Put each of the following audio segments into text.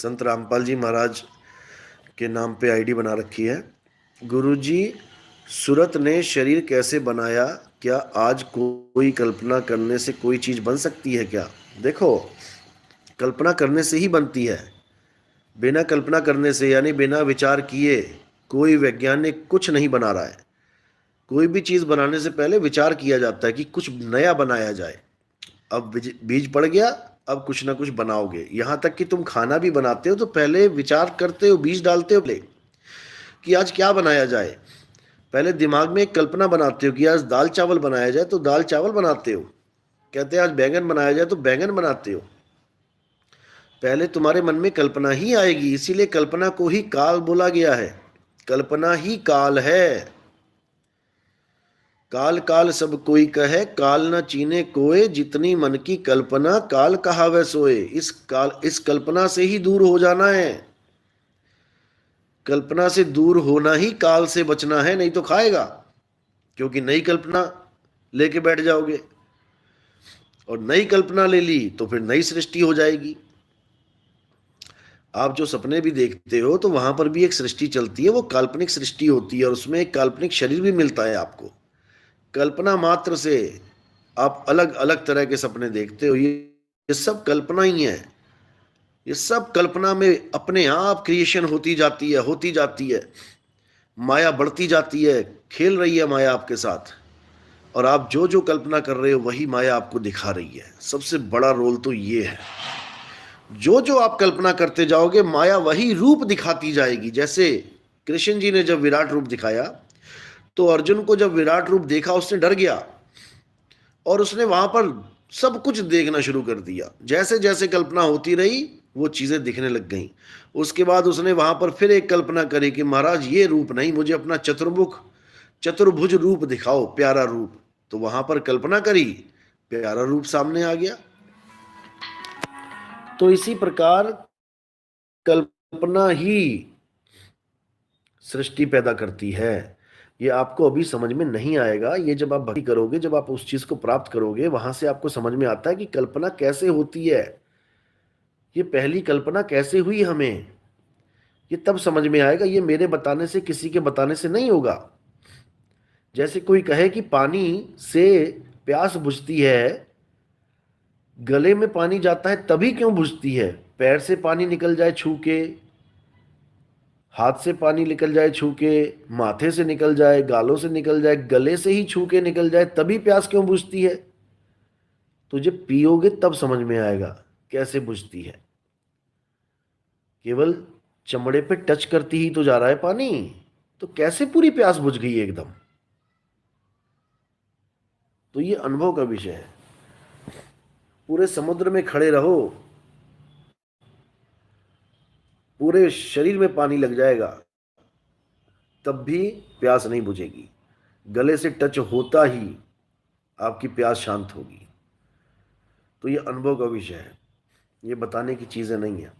संत रामपाल जी महाराज के नाम पे आईडी बना रखी है। गुरुजी, सूरत ने शरीर कैसे बनाया? क्या आज कोई कल्पना करने से कोई चीज बन सकती है क्या? देखो, कल्पना करने से ही बनती है। बिना कल्पना करने से यानी बिना विचार किए कोई वैज्ञानिक कुछ नहीं बना रहा है। कोई भी चीज बनाने से पहले विचार किया जाता है कि कुछ नया बनाया जाए। अब बीज पड़ गया, अब कुछ ना कुछ बनाओगे। यहां तक कि तुम खाना भी बनाते हो तो पहले विचार करते हो, बीज डालते हो पहले कि आज क्या बनाया जाए। पहले दिमाग में एक कल्पना बनाते हो कि आज दाल चावल बनाया जाए तो दाल चावल बनाते हो। कहते हैं आज बैंगन बनाया जाए तो बैंगन बनाते हो। पहले तुम्हारे मन में कल्पना ही आएगी, इसीलिए कल्पना को ही काल बोला गया है। कल्पना ही काल है। काल काल सब कोई कहे, काल न चीने कोय, जितनी मन की कल्पना काल कहावै सोए। इस कल्पना से ही दूर हो जाना है। कल्पना से दूर होना ही काल से बचना है, नहीं तो खाएगा। क्योंकि नई कल्पना लेके बैठ जाओगे और नई कल्पना ले ली तो फिर नई सृष्टि हो जाएगी। आप जो सपने भी देखते हो तो वहां पर भी एक सृष्टि चलती है, वो काल्पनिक सृष्टि होती है और उसमें एक काल्पनिक शरीर भी मिलता है आपको। कल्पना मात्र से आप अलग अलग तरह के सपने देखते हो, ये सब कल्पना ही है। ये सब कल्पना में अपने आप क्रिएशन होती जाती है, होती जाती है। माया बढ़ती जाती है, खेल रही है माया आपके साथ। और आप जो जो कल्पना कर रहे हो वही माया आपको दिखा रही है। सबसे बड़ा रोल तो ये है। जो जो आप कल्पना करते जाओगे माया वही रूप दिखाती जाएगी। जैसे कृष्ण जी ने जब विराट रूप दिखाया तो अर्जुन को जब विराट रूप देखा उसने डर गया और उसने वहां पर सब कुछ देखना शुरू कर दिया। जैसे जैसे कल्पना होती रही वो चीजें दिखने लग गईं। उसके बाद उसने वहां पर फिर एक कल्पना करी कि महाराज ये रूप नहीं, मुझे अपना चतुर्भुज रूप दिखाओ, प्यारा रूप। तो वहां पर कल्पना करी, प्यारा रूप सामने आ गया। तो इसी प्रकार कल्पना ही सृष्टि पैदा करती है। ये आपको अभी समझ में नहीं आएगा। ये जब आप भक्ति करोगे, जब आप उस चीज को प्राप्त करोगे, वहां से आपको समझ में आता है कि कल्पना कैसे होती है। ये पहली कल्पना कैसे हुई हमें, ये तब समझ में आएगा। ये मेरे बताने से, किसी के बताने से नहीं होगा। जैसे कोई कहे कि पानी से प्यास बुझती है, गले में पानी जाता है तभी क्यों बुझती है? पैर से पानी निकल जाए छू के, हाथ से पानी निकल जाए छू के, माथे से निकल जाए, गालों से निकल जाए, गले से ही छू के निकल जाए, तभी प्यास क्यों बुझती है? तो जब पियोगे तब समझ में आएगा कैसे बुझती है। केवल चमड़े पे टच करती ही तो जा रहा है पानी, तो कैसे पूरी प्यास बुझ गई एकदम? तो ये अनुभव का विषय है। पूरे समुद्र में खड़े रहो, पूरे शरीर में पानी लग जाएगा, तब भी प्यास नहीं बुझेगी। गले से टच होता ही आपकी प्यास शांत होगी। तो ये अनुभव का विषय है, ये बताने की चीजें नहीं है।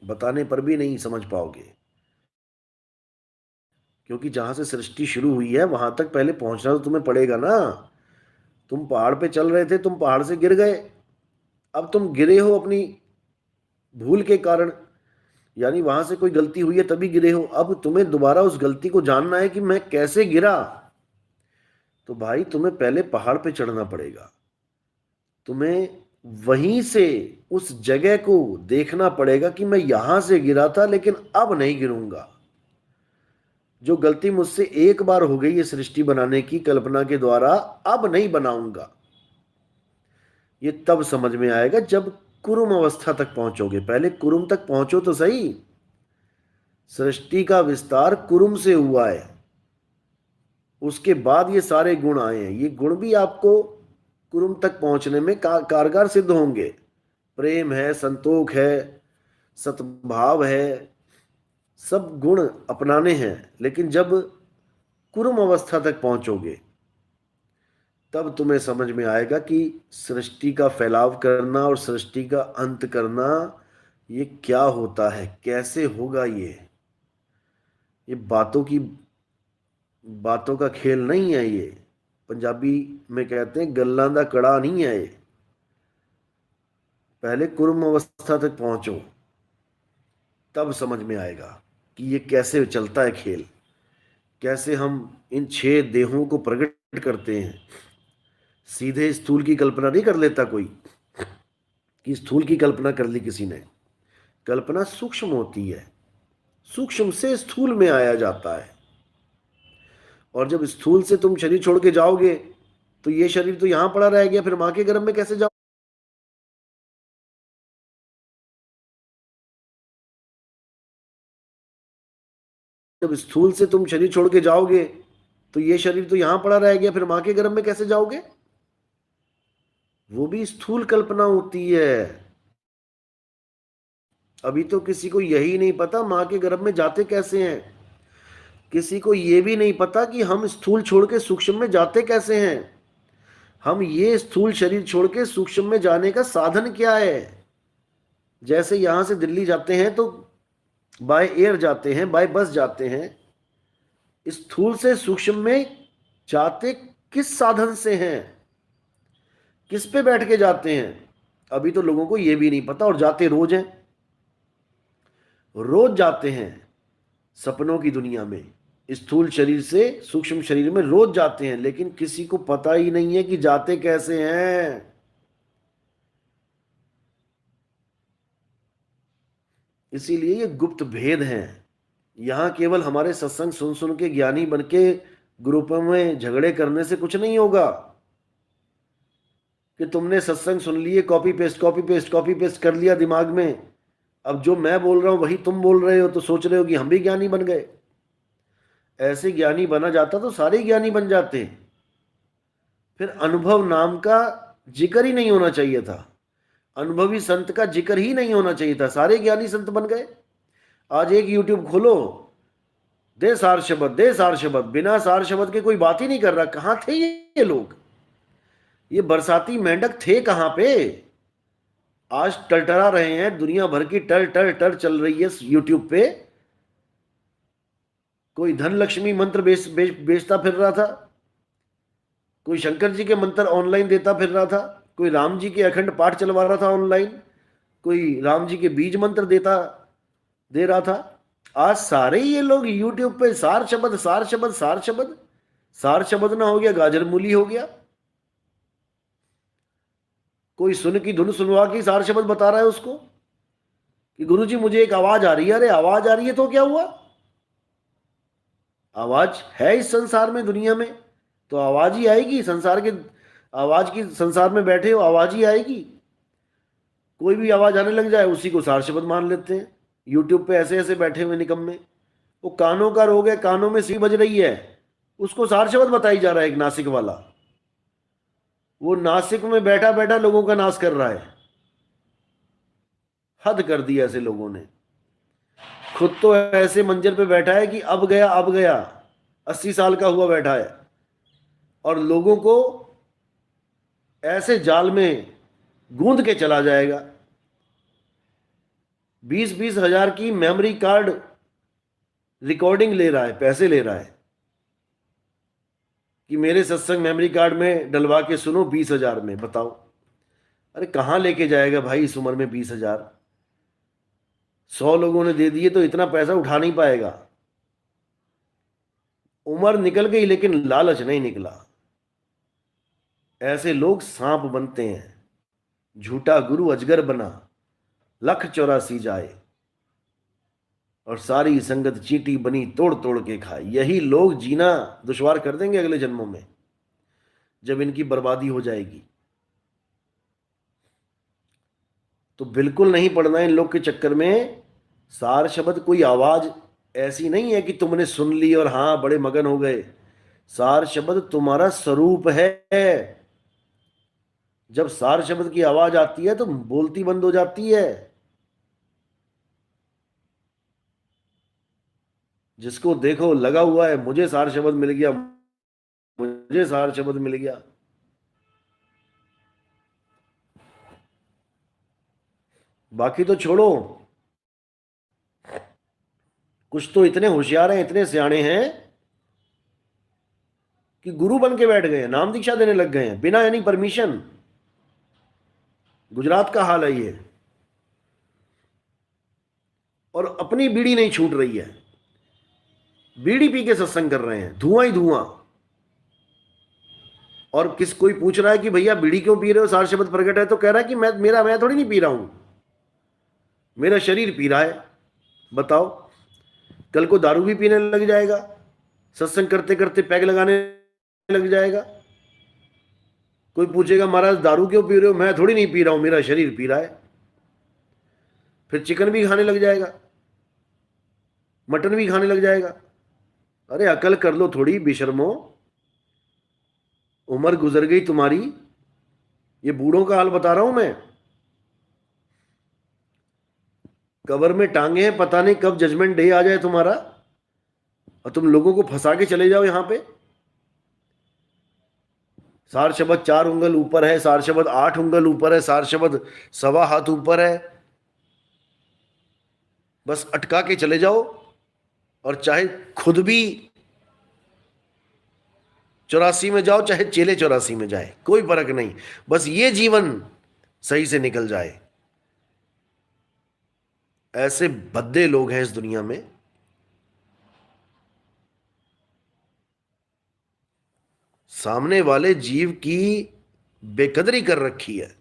बताने पर भी नहीं समझ पाओगे, क्योंकि जहां से सृष्टि शुरू हुई है वहां तक पहले पहुंचना तो तुम्हें पड़ेगा ना। तुम पहाड़ पे चल रहे थे, तुम पहाड़ से गिर गए। अब तुम गिरे हो अपनी भूल के कारण, यानी वहां से कोई गलती हुई है तभी गिरे हो। अब तुम्हें दोबारा उस गलती को जानना है कि मैं कैसे गिरा। तो भाई तुम्हें पहले पहाड़ पे चढ़ना पड़ेगा। तुम्हें वहीं से उस जगह को देखना पड़ेगा कि मैं यहां से गिरा था लेकिन अब नहीं गिरूंगा। जो गलती मुझसे एक बार हो गई है सृष्टि बनाने की कल्पना के द्वारा, अब नहीं बनाऊंगा। ये तब समझ में आएगा जब कुरुम अवस्था तक पहुंचोगे। पहले कुरुम तक पहुंचो तो सही। सृष्टि का विस्तार कुरुम से हुआ है, उसके बाद ये सारे गुण आए हैं। ये गुण भी आपको कुरुम तक पहुंचने में कारगर सिद्ध होंगे। प्रेम है, संतोष है, सद्भाव है, सब गुण अपनाने हैं। लेकिन जब कुरुम अवस्था तक पहुंचोगे तब तुम्हें समझ में आएगा कि सृष्टि का फैलाव करना और सृष्टि का अंत करना ये क्या होता है, कैसे होगा। ये बातों का खेल नहीं है। ये पंजाबी में कहते हैं गल्लां दा कड़ा नहीं है। ये पहले कुर्म अवस्था तक पहुंचो, तब समझ में आएगा कि ये कैसे चलता है खेल, कैसे हम इन 6 देहों को प्रकट करते हैं। सीधे स्थूल की कल्पना नहीं कर लेता कोई कि स्थूल की कल्पना कर ली किसी ने। कल्पना सूक्ष्म होती है, सूक्ष्म से स्थूल में आया जाता है। और जब स्थूल से तुम शरीर छोड़ के जाओगे तो ये शरीर तो यहां पड़ा रह गया, फिर मां के गर्भ में कैसे जाओ? जब स्थूल से तुम शरीर छोड़ के जाओगे तो ये शरीर तो यहां पड़ा रह गया, फिर मां के गर्भ में कैसे जाओगे? वो भी स्थूल कल्पना होती है। अभी तो किसी को यही नहीं पता मां के गर्भ में जाते कैसे हैं। किसी को यह भी नहीं पता कि हम स्थूल छोड़ के सूक्ष्म में जाते कैसे हैं। हम ये स्थूल शरीर छोड़ के सूक्ष्म में जाने का साधन क्या है? जैसे यहां से दिल्ली जाते हैं तो बाय एयर जाते हैं, बाय बस जाते हैं। स्थूल से सूक्ष्म में जाते किस साधन से हैं? किस पे बैठ के जाते हैं? अभी तो लोगों को यह भी नहीं पता, और जाते रोज हैं। रोज जाते हैं सपनों की दुनिया में, स्थूल शरीर से सूक्ष्म शरीर में रोज जाते हैं, लेकिन किसी को पता ही नहीं है कि जाते कैसे हैं। इसीलिए ये गुप्त भेद हैं। यहां केवल हमारे सत्संग सुन सुन के ज्ञानी बन के ग्रुपों में झगड़े करने से कुछ नहीं होगा। कि तुमने सत्संग सुन लिए, copy paste copy paste copy paste कर लिया दिमाग में, अब जो मैं बोल रहा हूं वही तुम बोल रहे हो, तो सोच रहे हो कि हम भी ज्ञानी बन गए। ऐसे ज्ञानी बना जाता तो सारे ज्ञानी बन जाते। फिर अनुभव नाम का जिक्र ही नहीं होना चाहिए था, अनुभवी संत का जिक्र ही नहीं होना चाहिए था, सारे ज्ञानी संत बन गए। आज एक यूट्यूब खोलो, दे सार शब्द, दे सार शब्द, बिना सार शब्द के कोई बात ही नहीं कर रहा। कहां थे ये लोग? ये बरसाती मेंढक थे कहां पे? आज टलटला रहे हैं, दुनिया भर की टल टल टल चल रही है यूट्यूब पे। कोई धन लक्ष्मी मंत्र बेचता फिर रहा था, कोई शंकर जी के मंत्र ऑनलाइन देता फिर रहा था, कोई राम जी के अखंड पाठ चलवा रहा था ऑनलाइन, कोई राम जी के बीज मंत्र दे रहा था। आज सारे ये लोग यूट्यूब पे सार शब्द सार शब्द सार शब्द, सार शब्द ना हो गया गाजर मूली हो गया। कोई सुन की धुन सुनवा के सार शब्द बता रहा है उसको कि गुरुजी मुझे एक आवाज आ रही है। अरे आवाज आ रही है तो क्या हुआ? आवाज है इस संसार में, दुनिया में, तो आवाज ही आएगी। संसार के आवाज की संसार में बैठे हो, आवाज ही आएगी। कोई भी आवाज आने लग जाए उसी को सार शब्द मान लेते हैं। यूट्यूब पे ऐसे ऐसे बैठे हुए निकम्मे। वो कानों का रोग है, कानों में सी बज रही है, उसको सार शब्द बताई जा रहा है। एक नासिक वाला, वो नासिक में बैठा बैठा लोगों का नाश कर रहा है। हद कर दी ऐसे लोगों ने। खुद तो ऐसे मंजर पे बैठा है कि अब गया अब गया, 80 साल का हुआ बैठा है, और लोगों को ऐसे जाल में गूंद के चला जाएगा। 20-20 हजार की मेमोरी कार्ड रिकॉर्डिंग ले रहा है, पैसे ले रहा है कि मेरे सत्संग मेमोरी कार्ड में डलवा के सुनो 20 हजार में। बताओ, अरे कहाँ लेके जाएगा भाई इस उम्र में 20 हजार? 100 लोगों ने दे दिए तो इतना पैसा उठा नहीं पाएगा। उम्र निकल गई लेकिन लालच नहीं निकला। ऐसे लोग सांप बनते हैं। झूठा गुरु अजगर बना, 1,84 जाए, और सारी संगत चींटी बनी तोड़ तोड़ के खाए। यही लोग जीना दुश्वार कर देंगे अगले जन्मों में, जब इनकी बर्बादी हो जाएगी। तो बिल्कुल नहीं पड़ना इन लोग के चक्कर में। सार शब्द कोई आवाज ऐसी नहीं है कि तुमने सुन ली और हाँ बड़े मगन हो गए। सार शब्द तुम्हारा स्वरूप है। जब सार शब्द की आवाज आती है तो बोलती बंद हो जाती है। जिसको देखो लगा हुआ है मुझे सार शब्द मिल गया, मुझे सार शब्द मिल गया। बाकी तो छोड़ो। कुछ तो इतने होशियार हैं, इतने सियाणे हैं कि गुरु बन के बैठ गए हैं, नाम दीक्षा देने लग गए हैं बिना यानी परमिशन। गुजरात का हाल है ये। और अपनी बीड़ी नहीं छूट रही है, बीड़ी पी के सत्संग कर रहे हैं, धुआं ही धुआं। और कोई पूछ रहा है कि भैया बीड़ी क्यों पी रहे हो, सार शब्द प्रकट है, तो कह रहा है कि मैं थोड़ी नहीं पी रहा हूं, मेरा शरीर पी रहा है। बताओ, कल को दारू भी पीने लग जाएगा, सत्संग करते करते पैग लगाने लग जाएगा। कोई पूछेगा महाराज दारू क्यों पी रहे हो, मैं थोड़ी नहीं पी रहा हूं, मेरा शरीर पी रहा है। फिर चिकन भी खाने लग जाएगा, मटन भी खाने लग जाएगा। अरे अकल कर लो थोड़ी बेशर्मो, उम्र गुजर गई तुम्हारी, ये बूढ़ों का हाल बता रहा हूं मैं। कब्र में टांगे हैं, पता नहीं कब जजमेंट डे आ जाए तुम्हारा, और तुम लोगों को फंसा के चले जाओ यहां पे। सार शब्द 4 उंगल ऊपर है, सार शब्द 8 उंगल ऊपर है, सार शब्द 1.25 हाथ ऊपर है, बस अटका के चले जाओ। और चाहे खुद भी 84 में जाओ, चाहे चेले 84 में जाए, कोई फर्क नहीं, बस ये जीवन सही से निकल जाए। ऐसे भद्दे लोग हैं इस दुनिया में। सामने वाले जीव की बेकदरी कर रखी है,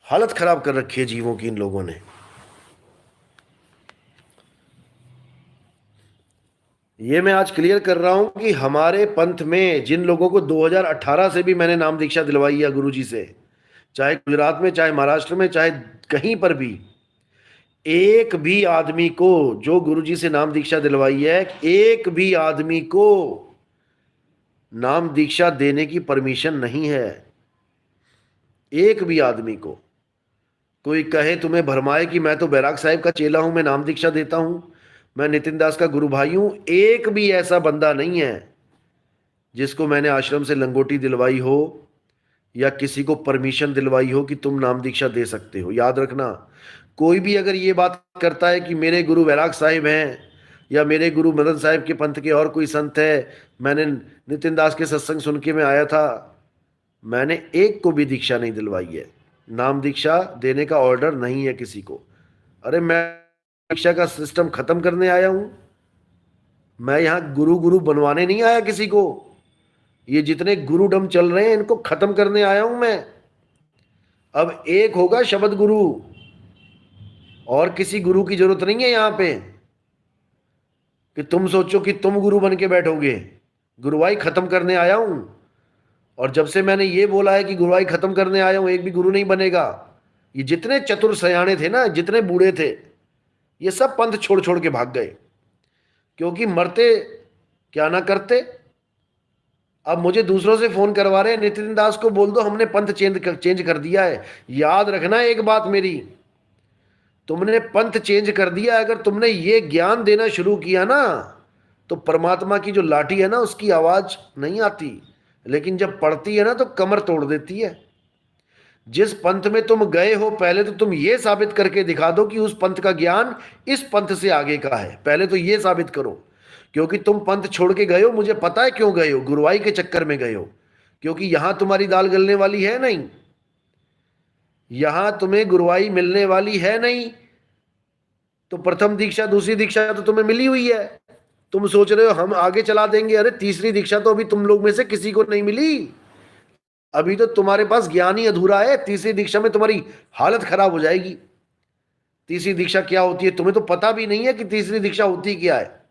हालत खराब कर रखी है जीवों की इन लोगों ने। ये मैं आज क्लियर कर रहा हूं कि हमारे पंथ में जिन लोगों को 2018 से भी मैंने नाम दीक्षा दिलवाई है गुरुजी से, चाहे गुजरात में, चाहे महाराष्ट्र में, चाहे कहीं पर भी, एक भी आदमी को जो गुरुजी से नाम दीक्षा दिलवाई है, एक भी आदमी को नाम दीक्षा देने की परमिशन नहीं है। एक भी आदमी को। कोई कहे तुम्हें भरमाए कि मैं तो बैराग साहिब का चेला हूं, मैं नाम दीक्षा देता हूं, मैं नितिन दास का गुरु भाई हूं, एक भी ऐसा बंदा नहीं है जिसको मैंने आश्रम से लंगोटी दिलवाई हो या किसी को परमिशन दिलवाई हो कि तुम नाम दीक्षा दे सकते हो। याद रखना, कोई भी अगर ये बात करता है कि मेरे गुरु बैराग साहिब हैं या मेरे गुरु मदन साहिब के पंथ के और कोई संत है, मैंने नितिन दास के सत्संग सुन के मैं आया था, मैंने एक को भी दीक्षा नहीं दिलवाई है। नाम दीक्षा देने का ऑर्डर नहीं है किसी को। अरे मैं दीक्षा का सिस्टम खत्म करने आया हूं, मैं यहां गुरु गुरु बनवाने नहीं आया किसी को। ये जितने गुरुडम चल रहे हैं इनको खत्म करने आया हूं मैं। अब एक होगा शब्द गुरु, और किसी गुरु की जरूरत नहीं है यहां पे कि तुम सोचो कि तुम गुरु बन के बैठोगे। गुरुवाई खत्म करने आया हूं, और जब से मैंने ये बोला है कि गुरुवाई खत्म करने आया हूं, एक भी गुरु नहीं बनेगा। ये जितने चतुर सयाने थे ना, जितने बूढ़े थे, ये सब पंथ छोड़ छोड़ के भाग गए, क्योंकि मरते क्या ना करते। अब मुझे दूसरों से फोन करवा रहे हैं, नितिन दास को बोल दो हमने पंथ चेंज कर दिया है। याद रखना एक बात मेरी, तुमने पंथ चेंज कर दिया, अगर तुमने ये ज्ञान देना शुरू किया ना, तो परमात्मा की जो लाठी है ना उसकी आवाज नहीं आती, लेकिन जब पड़ती है ना तो कमर तोड़ देती है। जिस पंथ में तुम गए हो, पहले तो तुम ये साबित करके दिखा दो कि उस पंथ का ज्ञान इस पंथ से आगे का है। पहले तो ये साबित करो, क्योंकि तुम पंथ छोड़ के गए हो, मुझे पता है क्यों गए हो, गुरुवाई के चक्कर में गए हो, क्योंकि यहां तुम्हारी दाल गलने वाली है नहीं, यहां तुम्हें गुरुवाई मिलने वाली है नहीं। तो प्रथम दीक्षा दूसरी दीक्षा तो तुम्हें मिली हुई है, तुम सोच रहे हो हम आगे चला देंगे। अरे तीसरी दीक्षा तो अभी तुम लोग में से किसी को नहीं मिली, अभी तो तुम्हारे पास ज्ञान ही अधूरा है। तीसरी दीक्षा में तुम्हारी हालत खराब हो जाएगी। तीसरी दीक्षा क्या होती है तुम्हें तो पता भी नहीं है कि तीसरी दीक्षा होती क्या है।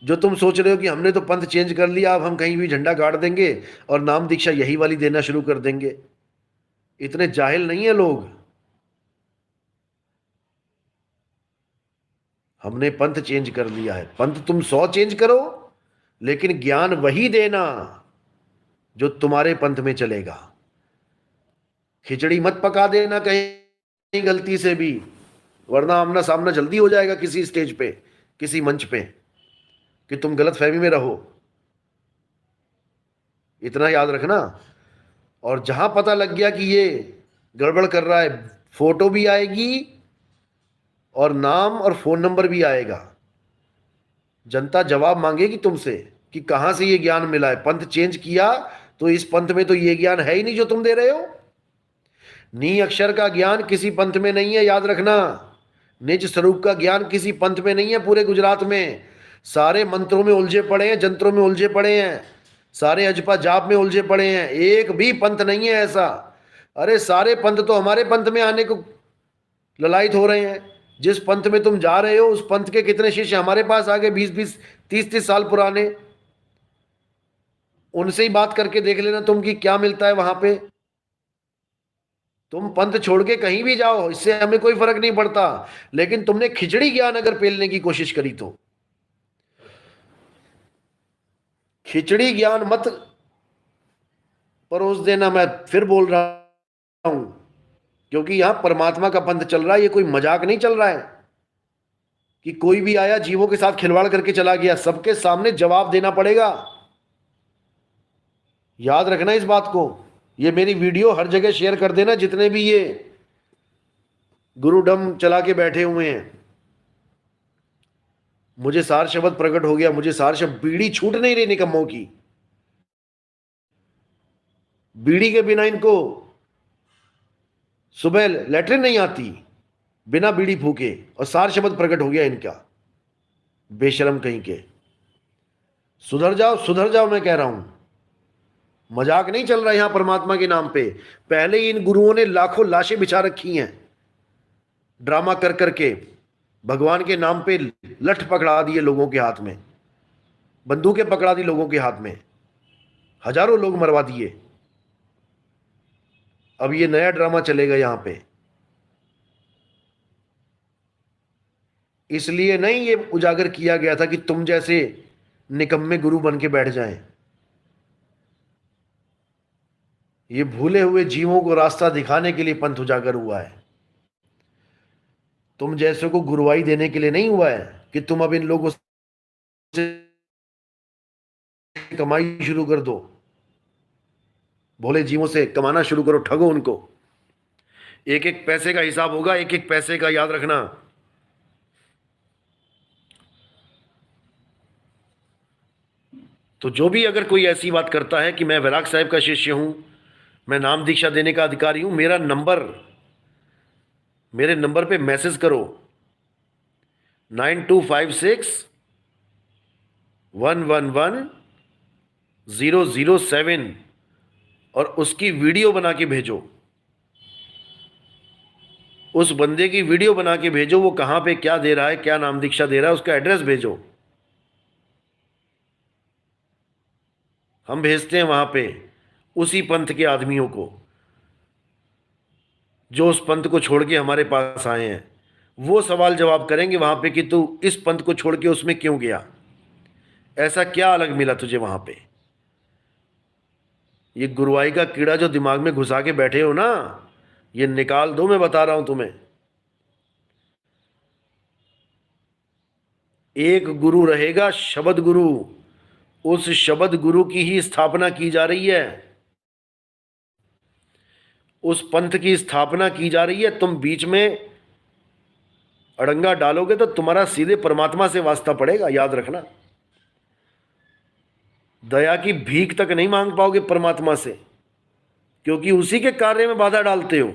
जो तुम सोच रहे हो कि हमने तो पंथ चेंज कर लिया, अब हम कहीं भी झंडा गाड़ देंगे और नाम दीक्षा यही वाली देना शुरू कर देंगे, इतने जाहिल नहीं है लोग। हमने पंथ चेंज कर लिया है। पंथ तुम 100 चेंज करो, लेकिन ज्ञान वही देना जो तुम्हारे पंथ में चलेगा। खिचड़ी मत पका देना कहीं गलती से भी, वरना आमना सामना जल्दी हो जाएगा किसी स्टेज पे, किसी मंच पे, कि तुम गलत फहमी में रहो। इतना याद रखना। और जहां पता लग गया कि ये गड़बड़ कर रहा है, फोटो भी आएगी और नाम और फोन नंबर भी आएगा। जनता जवाब मांगेगी तुमसे कि कहां से ये ज्ञान मिला है। पंथ चेंज किया तो इस पंथ में तो ये ज्ञान है ही नहीं जो तुम दे रहे हो। नी अक्षर का ज्ञान किसी पंथ में नहीं है, याद रखना। निज स्वरूप का ज्ञान किसी पंथ में नहीं है। पूरे गुजरात में सारे मंत्रों में उलझे पड़े हैं, जंत्रों में उलझे पड़े हैं, सारे अजपा जाप में उलझे पड़े हैं, एक भी पंथ नहीं है ऐसा। अरे सारे पंथ तो हमारे पंथ में आने को ललायत हो रहे हैं। जिस पंथ में तुम जा रहे हो उस पंथ के कितने शिष्य हमारे पास आ गए, 20-20 30-30 साल पुराने। उनसे ही बात करके देख लेना तुम कि क्या मिलता है वहां पे। तुम पंथ छोड़ के कहीं भी जाओ, इससे हमें कोई फर्क नहीं पड़ता, लेकिन तुमने खिचड़ी ज्ञान अगर पेलने की कोशिश करी तो खिचड़ी ज्ञान मत परोस देना। मैं फिर बोल रहा हूं, क्योंकि यहां परमात्मा का पंथ चल रहा है, ये कोई मजाक नहीं चल रहा है कि कोई भी आया जीवों के साथ खिलवाड़ करके चला गया। सबके सामने जवाब देना पड़ेगा, याद रखना इस बात को। ये मेरी वीडियो हर जगह शेयर कर देना, जितने भी ये गुरुडम चला के बैठे हुए हैं। मुझे सार शब्द प्रकट हो गया, मुझे सार शब्द, बीड़ी छूट नहीं रही निकम्मों की। बीड़ी के बिना इनको सुबह लेटरिन नहीं आती, बिना बीड़ी फूके, और सार शब्द प्रकट हो गया इनका। बेशरम कहीं के, सुधर जाओ सुधर जाओ, मैं कह रहा हूं। मजाक नहीं चल रहा यहां परमात्मा के नाम पे। पहले ही इन गुरुओं ने लाखों लाशें बिछा रखी हैं, ड्रामा कर करके भगवान के नाम पे लठ पकड़ा दिए लोगों के हाथ में, बंदूकें पकड़ा दी लोगों के हाथ में, हजारों लोग मरवा दिए। अब ये नया ड्रामा चलेगा यहां पे। इसलिए नहीं ये उजागर किया गया था कि तुम जैसे निकम्मे गुरु बन के बैठ जाएं। ये भूले हुए जीवों को रास्ता दिखाने के लिए पंथ उजागर हुआ है। तुम जैसे को गुरुवाई देने के लिए नहीं हुआ है कि तुम अब इन लोगों से कमाई शुरू कर दो, भोले जीवों से कमाना शुरू करो, ठगो उनको। एक एक पैसे का हिसाब होगा, एक एक पैसे का, याद रखना। तो जो भी अगर कोई ऐसी बात करता है कि मैं वैराग साहब का शिष्य हूं, मैं नाम दीक्षा देने का अधिकारी हूं, मेरे नंबर पे मैसेज करो 9256111007 और उसकी वीडियो बना के भेजो। उस बंदे की वीडियो बना के भेजो, वो कहां पे क्या दे रहा है, क्या नाम दीक्षा दे रहा है, उसका एड्रेस भेजो। हम भेजते हैं वहां पे उसी पंथ के आदमियों को जो उस पंथ को छोड़ के हमारे पास आए हैं। वो सवाल जवाब करेंगे वहां पे कि तू इस पंथ को छोड़ के उसमें क्यों गया, ऐसा क्या अलग मिला तुझे वहां पे। ये गुरुवाई का कीड़ा जो दिमाग में घुसा के बैठे हो ना, ये निकाल दो, मैं बता रहा हूं तुम्हें। एक गुरु रहेगा, शब्द गुरु। उस शब्द गुरु की ही स्थापना की जा रही है, उस पंथ की स्थापना की जा रही है। तुम बीच में अड़ंगा डालोगे तो तुम्हारा सीधे परमात्मा से वास्ता पड़ेगा, याद रखना। दया की भीख तक नहीं मांग पाओगे परमात्मा से, क्योंकि उसी के कार्य में बाधा डालते हो।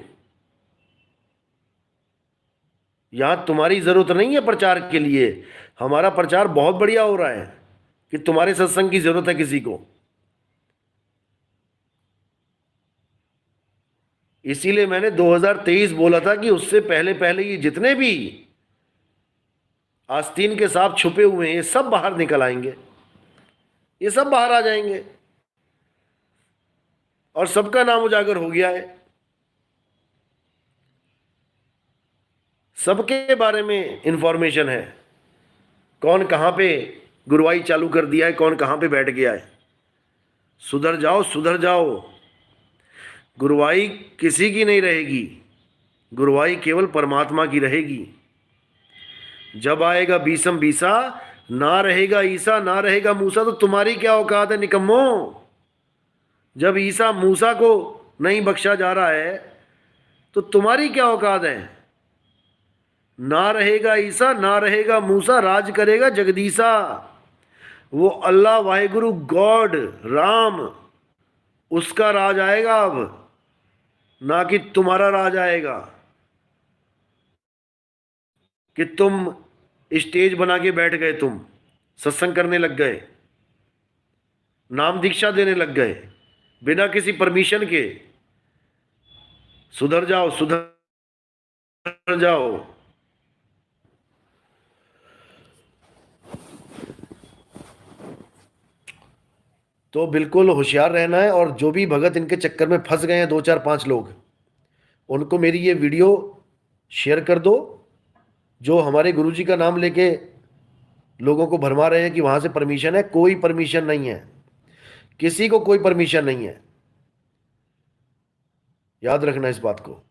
यहां तुम्हारी जरूरत नहीं है प्रचार के लिए, हमारा प्रचार बहुत बढ़िया हो रहा है कि तुम्हारे सत्संग की जरूरत है किसी को। इसीलिए मैंने 2023 बोला था कि उससे पहले पहले ये जितने भी आस्तीन के सांप छुपे हुए हैं ये सब बाहर निकल आएंगे, ये सब बाहर आ जाएंगे, और सबका नाम उजागर हो गया है। सबके बारे में इंफॉर्मेशन है, कौन कहां पे गुरुवाई चालू कर दिया है, कौन कहां पे बैठ गया है। सुधर जाओ सुधर जाओ। गुरुवाई किसी की नहीं रहेगी, गुरुवाई केवल परमात्मा की रहेगी। जब आएगा बीसम बीसा, ना रहेगा ईसा ना रहेगा मूसा, तो तुम्हारी क्या औकात है निकम्मो। जब ईसा मूसा को नहीं बख्शा जा रहा है तो तुम्हारी क्या औकात है। ना रहेगा ईसा ना रहेगा मूसा, राज करेगा जगदीसा। वो अल्लाह वाहिगुरु गॉड राम, उसका राज आएगा अब। ना कि तुम्हारा राज आएगा कि तुम स्टेज बना के बैठ गए, तुम सत्संग करने लग गए, नाम दीक्षा देने लग गए बिना किसी परमिशन के। सुधर जाओ, सुधर जाओ। तो बिल्कुल होशियार रहना है। और जो भी भगत इनके चक्कर में फंस गए हैं, 2 4 5 लोग, उनको मेरी ये वीडियो शेयर कर दो। जो हमारे गुरुजी का नाम लेके लोगों को भरमा रहे हैं कि वहां से परमिशन है, कोई परमिशन नहीं है, किसी को कोई परमिशन नहीं है। याद रखना इस बात को।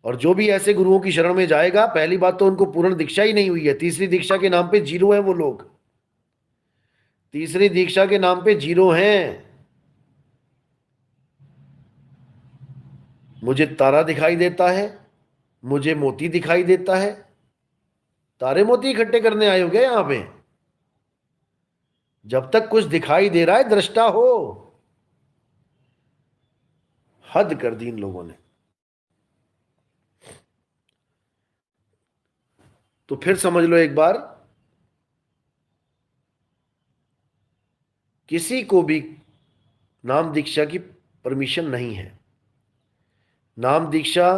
और जो भी ऐसे गुरुओं की शरण में जाएगा, पहली बात तो उनको पूर्ण दीक्षा ही नहीं हुई है, तीसरी दीक्षा के नाम पे जीरो है वो लोग, तीसरी दीक्षा के नाम पे जीरो हैं। मुझे तारा दिखाई देता है, मुझे मोती दिखाई देता है। तारे मोती इकट्ठे करने आए हो गए यहां पे? जब तक कुछ दिखाई दे रहा है, दृष्टा हो। हद कर दी इन लोगों ने। तो फिर समझ लो एक बार, किसी को भी नाम दीक्षा की परमिशन नहीं है। नाम दीक्षा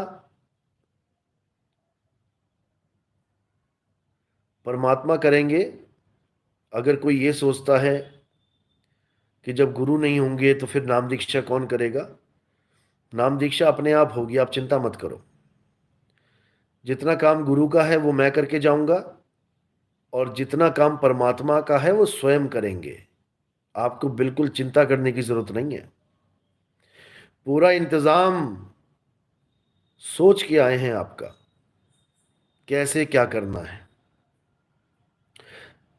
परमात्मा करेंगे। अगर कोई ये सोचता है कि जब गुरु नहीं होंगे तो फिर नाम दीक्षा कौन करेगा, नाम दीक्षा अपने आप होगी, आप चिंता मत करो। जितना काम गुरु का है वो मैं करके जाऊंगा, और जितना काम परमात्मा का है वो स्वयं करेंगे। आपको बिल्कुल चिंता करने की जरूरत नहीं है। पूरा इंतजाम सोच के आए हैं आपका, कैसे क्या करना है।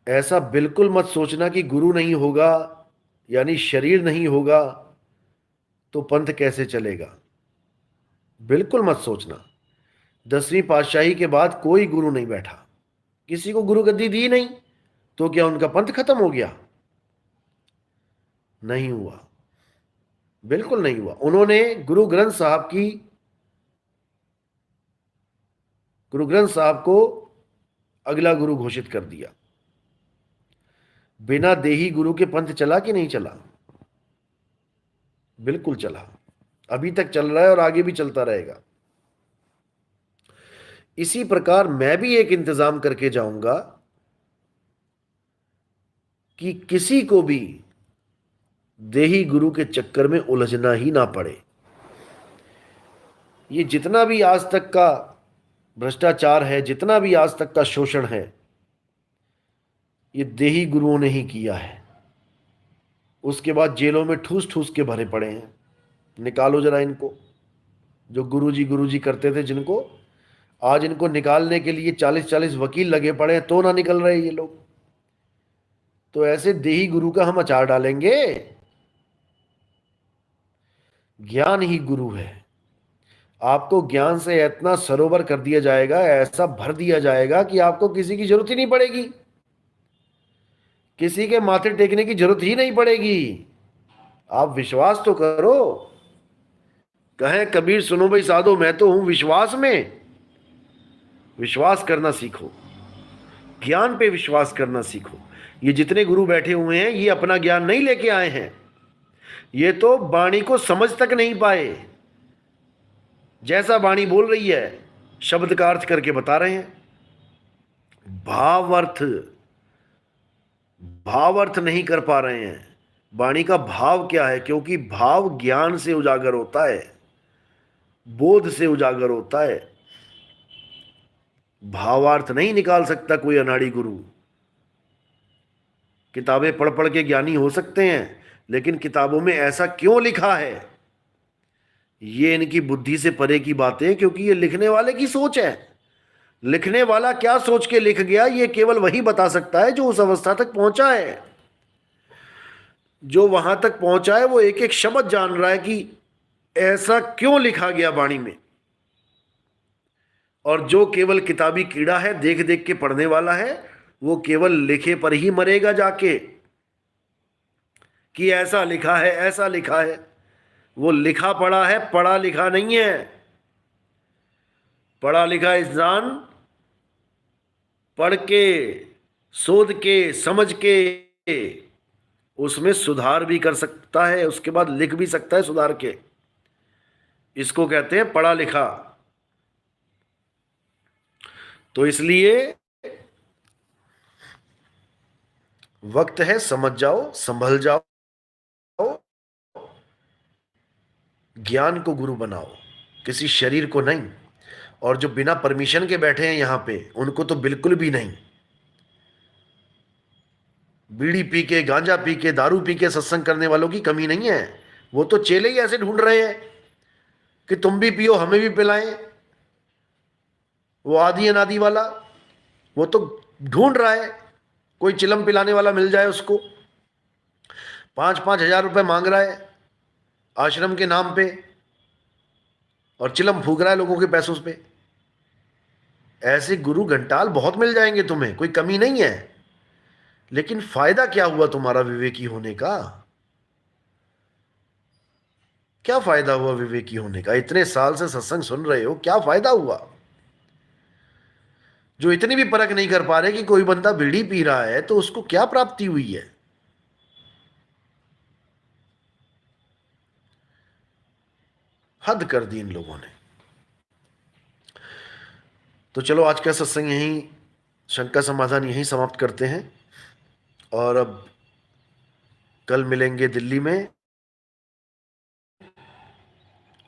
ऐसा बिल्कुल मत सोचना कि गुरु नहीं होगा, यानी शरीर नहीं होगा, तो पंथ कैसे चलेगा। बिल्कुल मत सोचना। 10वीं पातशाही के बाद कोई गुरु नहीं बैठा, किसी को गुरु गद्दी दी नहीं, तो क्या उनका पंथ खत्म हो गया? नहीं हुआ, बिल्कुल नहीं हुआ। उन्होंने गुरु ग्रंथ साहब को अगला गुरु घोषित कर दिया। बिना देही गुरु के पंथ चला कि नहीं चला? बिल्कुल चला, अभी तक चल रहा है और आगे भी चलता रहेगा। इसी प्रकार मैं भी एक इंतजाम करके जाऊंगा कि किसी को भी देही गुरु के चक्कर में उलझना ही ना पड़े। ये जितना भी आज तक का भ्रष्टाचार है, जितना भी आज तक का शोषण है, ये देही गुरुओं ने ही किया है। उसके बाद जेलों में ठूस ठूस के भरे पड़े हैं। निकालो जरा इनको, जो गुरुजी करते थे, जिनको आज इनको निकालने के लिए 40 40 वकील लगे पड़े हैं, तो ना निकल रहे ये लोग। तो ऐसे देही गुरु का हम अचार डालेंगे? ज्ञान ही गुरु है। आपको ज्ञान से इतना सरोवर कर दिया जाएगा, ऐसा भर दिया जाएगा कि आपको किसी की जरूरत ही नहीं पड़ेगी, किसी के माथे टेकने की जरूरत ही नहीं पड़ेगी। आप विश्वास तो करो। कहें कबीर सुनो भाई साधो, मैं तो हूं विश्वास में। विश्वास करना सीखो, ज्ञान पे विश्वास करना सीखो। ये जितने गुरु बैठे हुए हैं, ये अपना ज्ञान नहीं लेके आए हैं, ये तो वाणी को समझ तक नहीं पाए। जैसा वाणी बोल रही है, शब्द का अर्थ करके बता रहे हैं। भावार्थ भावार्थ नहीं कर पा रहे हैं। वाणी का भाव क्या है, क्योंकि भाव ज्ञान से उजागर होता है, बोध से उजागर होता है। भावार्थ नहीं निकाल सकता कोई अनाड़ी गुरु। किताबें पढ़ पढ़ के ज्ञानी हो सकते हैं, लेकिन किताबों में ऐसा क्यों लिखा है, ये इनकी बुद्धि से परे की बातें, क्योंकि ये लिखने वाले की सोच है। लिखने वाला क्या सोच के लिख गया, ये केवल वही बता सकता है जो उस अवस्था तक पहुंचा है। जो वहां तक पहुंचा है वो एक एक शब्द जान रहा है कि ऐसा क्यों लिखा गया वाणी में। और जो केवल किताबी कीड़ा है, देख देख के पढ़ने वाला है, वो केवल लिखे पर ही मरेगा जाके कि ऐसा लिखा है, ऐसा लिखा है। वो लिखा पढ़ा है, पढ़ा लिखा नहीं है। पढ़ा लिखा इंसान पढ़ के, शोध के, समझ के उसमें सुधार भी कर सकता है, उसके बाद लिख भी सकता है सुधार के। इसको कहते हैं पढ़ा लिखा। तो इसलिए वक्त है, समझ जाओ, संभल जाओ, ज्ञान को गुरु बनाओ, किसी शरीर को नहीं। और जो बिना परमिशन के बैठे हैं यहां पे, उनको तो बिल्कुल भी नहीं। बीड़ी पी के, गांजा पी के, दारू पी के सत्संग करने वालों की कमी नहीं है। वो तो चेले ही ऐसे ढूंढ रहे हैं कि तुम भी पियो, हमें भी पिलाएं। वो आदि अनादि वाला, वो तो ढूंढ रहा है कोई चिलम पिलाने वाला मिल जाए उसको। 5-5 हजार रुपए मांग रहा है आश्रम के नाम पे, और चिलम फूक रहा है लोगों के पैसों पे। ऐसे गुरु घंटाल बहुत मिल जाएंगे तुम्हें, कोई कमी नहीं है। लेकिन फायदा क्या हुआ तुम्हारा विवेकी होने का? क्या फायदा हुआ विवेकी होने का? इतने साल से सत्संग सुन रहे हो, क्या फायदा हुआ? जो इतनी भी परख नहीं कर पा रहे कि कोई बंदा बीड़ी पी रहा है तो उसको क्या प्राप्ति हुई है। हद कर दी इन लोगों ने। तो चलो आज का सत्संग यहीं, शंका समाधान यहीं समाप्त करते हैं। और अब कल मिलेंगे दिल्ली में,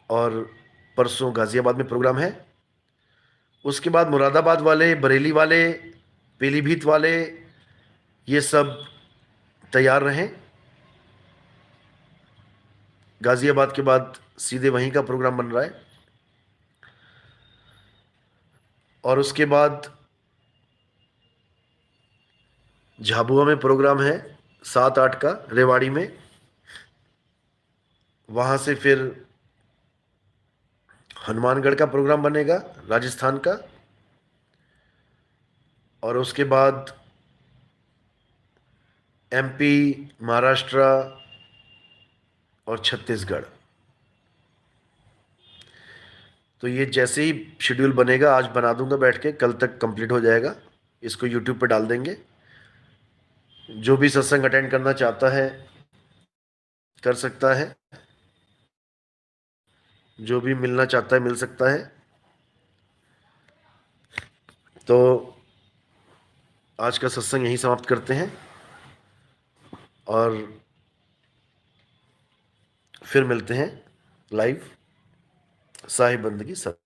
और परसों गाजियाबाद में प्रोग्राम है। उसके बाद मुरादाबाद वाले, बरेली वाले, पीलीभीत वाले, ये सब तैयार रहें। गाजियाबाद के बाद सीधे वहीं का प्रोग्राम बन रहा है। और उसके बाद झाबुआ में प्रोग्राम है 7-8 का, रेवाड़ी में। वहां से फिर हनुमानगढ़ का प्रोग्राम बनेगा, राजस्थान का। और उसके बाद एमपी, महाराष्ट्र और छत्तीसगढ़। तो ये जैसे ही शेड्यूल बनेगा आज बना दूंगा बैठ के, कल तक कंप्लीट हो जाएगा। इसको यूट्यूब पर डाल देंगे। जो भी सत्संग अटेंड करना चाहता है कर सकता है, जो भी मिलना चाहता है मिल सकता है। तो आज का सत्संग यहीं समाप्त करते हैं, और फिर मिलते हैं लाइव साहिब बंदगी सब।